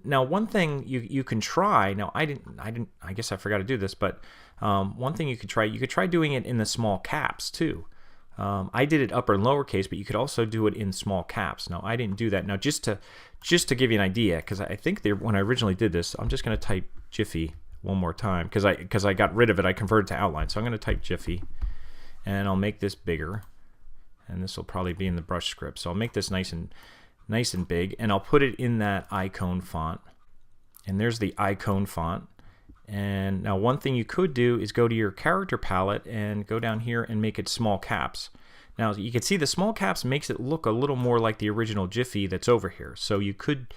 now one thing you can try, now I guess I forgot to do this, but one thing you could try doing it in the small caps too. I did it upper and lowercase, but you could also do it in small caps. Now I didn't do that. Now just to give you an idea, because I think when I originally did this, I'm just going to type Jiffy one more time because I got rid of it. I converted to outline, so I'm going to type Jiffy, and I'll make this bigger, and this will probably be in the brush script. So I'll make this nice and big, and I'll put it in that icon font. And there's the icon font. And now one thing you could do is go to your character palette and go down here and make it small caps. Now you can see the small caps makes it look a little more like the original Jiffy that's over here. So you could,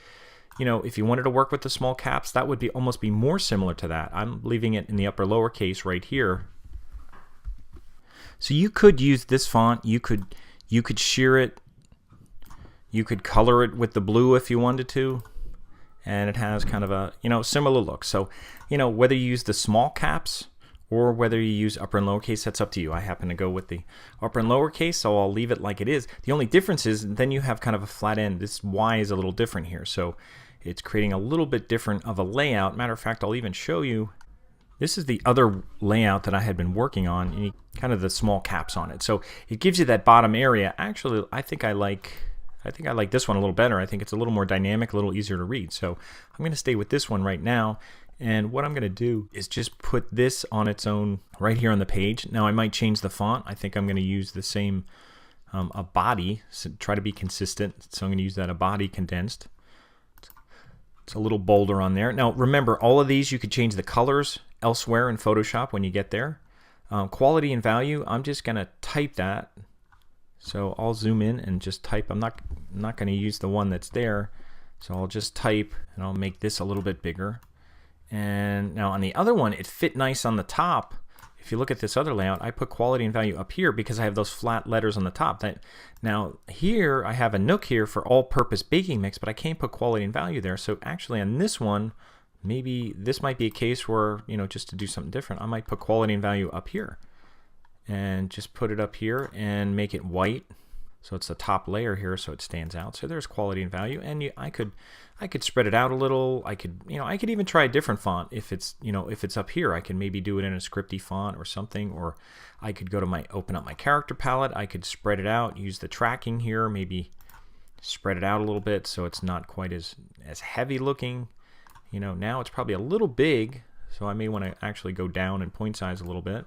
if you wanted to work with the small caps, that would almost be more similar to that. I'm leaving it in the upper lowercase right here. So you could use this font. You could shear it. You could color it with the blue if you wanted to. And it has kind of a similar look. So whether you use the small caps or whether you use upper and lowercase, that's up to you. I happen to go with the upper and lowercase, so I'll leave it like it is. The only difference is then you have kind of a flat end. This Y is a little different here, so it's creating a little bit different of a layout. Matter of fact, I'll even show you. This is the other layout that I had been working on, and kind of the small caps on it. So it gives you that bottom area. Actually, I think I like this one a little better. I think it's a little more dynamic, a little easier to read. So I'm going to stay with this one right now. And what I'm going to do is just put this on its own right here on the page. Now I might change the font. I think I'm going to use the same a body. So try to be consistent. So I'm going to use that a body condensed. It's a little bolder on there. Now remember, all of these you could change the colors elsewhere in Photoshop when you get there. Quality and value, I'm just going to type that. So I'll zoom in and just type. I'm not going to use the one that's there. So I'll just type, and I'll make this a little bit bigger. And now on the other one, it fit nice on the top. If you look at this other layout, I put quality and value up here because I have those flat letters on the top. Now here I have a nook here for all-purpose baking mix, but I can't put quality and value there. So actually on this one, maybe this might be a case where, just to do something different, I might put quality and value up here. And just put it up here and make it white, so it's the top layer here, so it stands out. So there's quality and value, and I could spread it out a little. I could even try a different font if it's up here. I can maybe do it in a scripty font or something, or I could go to open up my character palette. I could spread it out, use the tracking here, maybe spread it out a little bit so it's not quite as heavy looking. Now it's probably a little big, so I may want to actually go down in point size a little bit.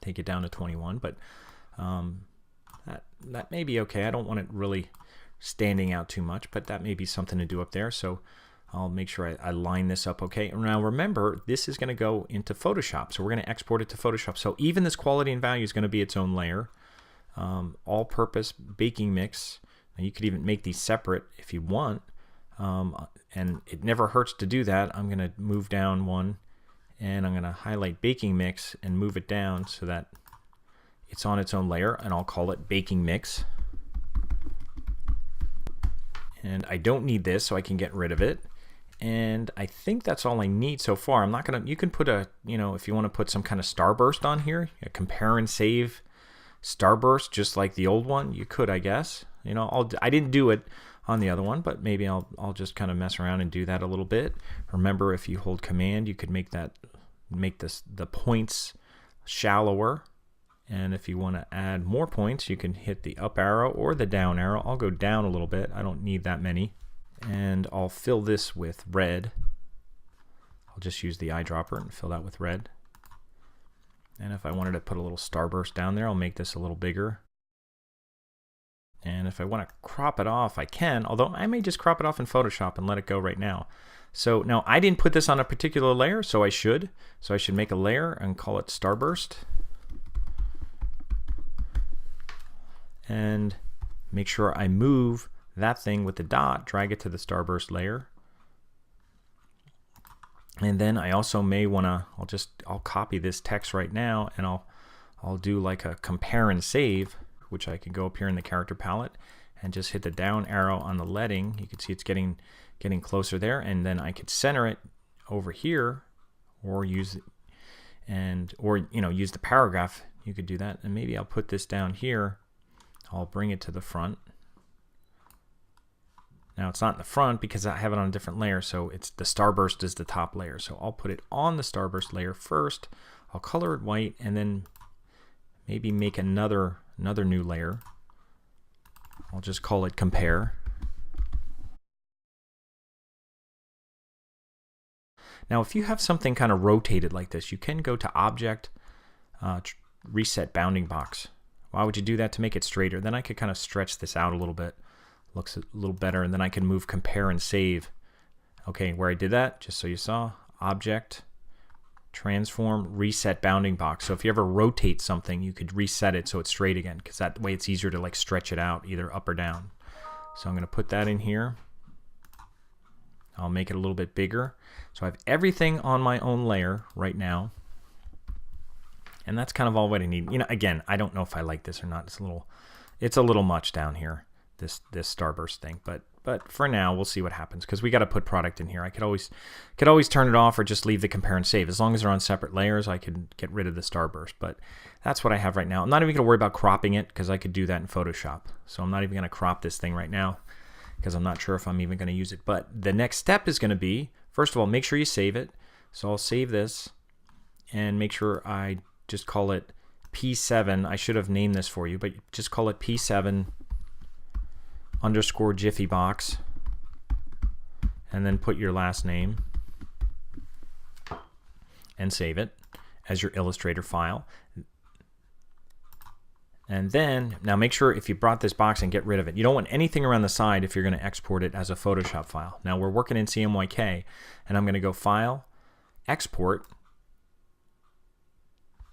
Take it down to 21, but that may be okay. I don't want it really standing out too much, but that may be something to do up there. So I'll make sure I line this up okay. Now remember, this is going to go into Photoshop, so we're going to export it to Photoshop. So even this quality and value is going to be its own layer. All-purpose baking mix. Now you could even make these separate if you want, and it never hurts to do that. I'm going to move down one. And I'm going to highlight baking mix and move it down so that it's on its own layer, and I'll call it baking mix. And I don't need this, so I can get rid of it. And I think that's all I need so far. I'm not going to, you can put a, if you want to put some kind of starburst on here, a compare and save starburst, just like the old one, you could, I guess. I didn't do it on the other one, but maybe I'll just kind of mess around and do that a little bit. Remember, if you hold Command, you could make the points shallower, and if you want to add more points, you can hit the up arrow or the down arrow. I'll go down a little bit. I don't need that many, and I'll fill this with red. I'll just use the eyedropper and fill that with red. And if I wanted to put a little starburst down there, I'll make this a little bigger. And if I want to crop it off, I can, although I may just crop it off in Photoshop and let it go right now. So now I didn't put this on a particular layer, so I should. So I should make a layer and call it Starburst. And make sure I move that thing with the dot, drag it to the Starburst layer. And then I also may want to, I'll copy this text right now, and I'll do like a compare and save, which I could go up here in the character palette and just hit the down arrow on the leading. You can see it's getting closer there, and then I could center it over here, or use the paragraph. You could do that, and maybe I'll put this down here. I'll bring it to the front. Now it's not in the front because I have it on a different layer, so it's the starburst is the top layer. So I'll put it on the starburst layer first. I'll color it white and then maybe make another new layer. I'll just call it compare. Now if you have something kind of rotated like this, you can go to Object, Reset Bounding Box. Why would you do that? To make it straighter. Then I could kind of stretch this out a little bit. Looks a little better, and then I can move compare and save. Okay, where I did that, just so you saw, Object, Transform, Reset Bounding Box. So if you ever rotate something, you could reset it so it's straight again, because that way it's easier to like stretch it out either up or down. So I'm going to put that in here. I'll make it a little bit bigger. So I have everything on my own layer right now. And that's kind of all what I need. You know, again, I don't know if I like this or not. It's a little much down here, this starburst thing. But for now, we'll see what happens, because we got to put product in here. I could always turn it off or just leave the compare and save. As long as they're on separate layers, I can get rid of the starburst. But that's what I have right now. I'm not even going to worry about cropping it, because I could do that in Photoshop. So I'm not even going to crop this thing right now, because I'm not sure if I'm even going to use it. But the next step is going to be, first of all, make sure you save it. So I'll save this and make sure I just call it P7. I should have named this for you, but just call it P7 _ Jiffy Box, and then put your last name and save it as your Illustrator file. And then, now make sure if you brought this box and get rid of it. You don't want anything around the side if you're going to export it as a Photoshop file. Now we're working in CMYK, and I'm going to go File, Export,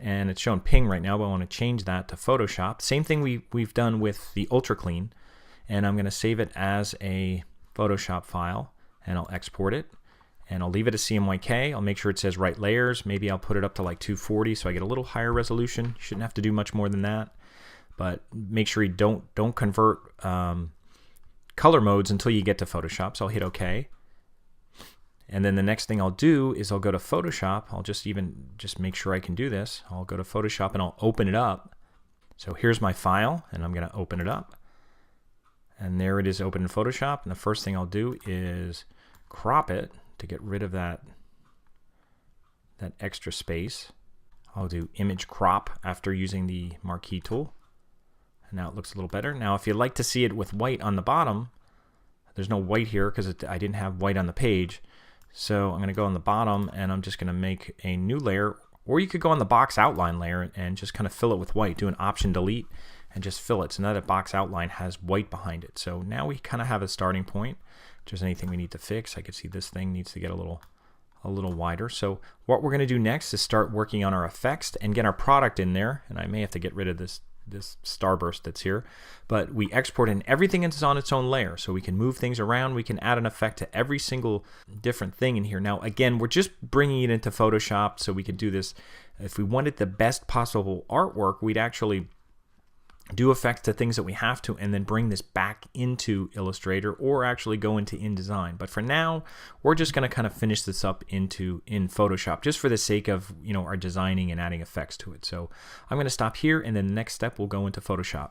and it's showing ping right now, but I want to change that to Photoshop. Same thing we've done with the Ultra Clean, and I'm going to save it as a Photoshop file, and I'll export it, and I'll leave it as CMYK. I'll make sure it says right layers. Maybe I'll put it up to like 240 so I get a little higher resolution. You shouldn't have to do much more than that, but make sure you don't convert color modes until you get to Photoshop. So I'll hit OK. And then the next thing I'll do is I'll go to Photoshop. I'll just make sure I can do this. I'll go to Photoshop and I'll open it up. So here's my file, and I'm going to open it up. And there it is, open in Photoshop. And the first thing I'll do is crop it to get rid of that extra space. I'll do image crop after using the marquee tool. And now it looks a little better. Now if you'd like to see it with white on the bottom, there's no white here because I didn't have white on the page. So I'm going to go on the bottom, and I'm just going to make a new layer, or you could go on the box outline layer and just kind of fill it with white. Do an Option Delete and just fill it. So now that box outline has white behind it. So now we kind of have a starting point. If there's anything we need to fix, I could see this thing needs to get a little wider. So what we're going to do next is start working on our effects and get our product in there. And I may have to get rid of this starburst that's here, but we export in everything is on its own layer, so we can move things around. We can add an effect to every single different thing in here. Now again, we're just bringing it into Photoshop, so we could do this. If we wanted the best possible artwork, we'd actually do effects to things that we have to, and then bring this back into Illustrator, or actually go into InDesign. But for now, we're just going to kind of finish this up in Photoshop, just for the sake of our designing and adding effects to it. So I'm going to stop here, and then the next step we'll go into Photoshop.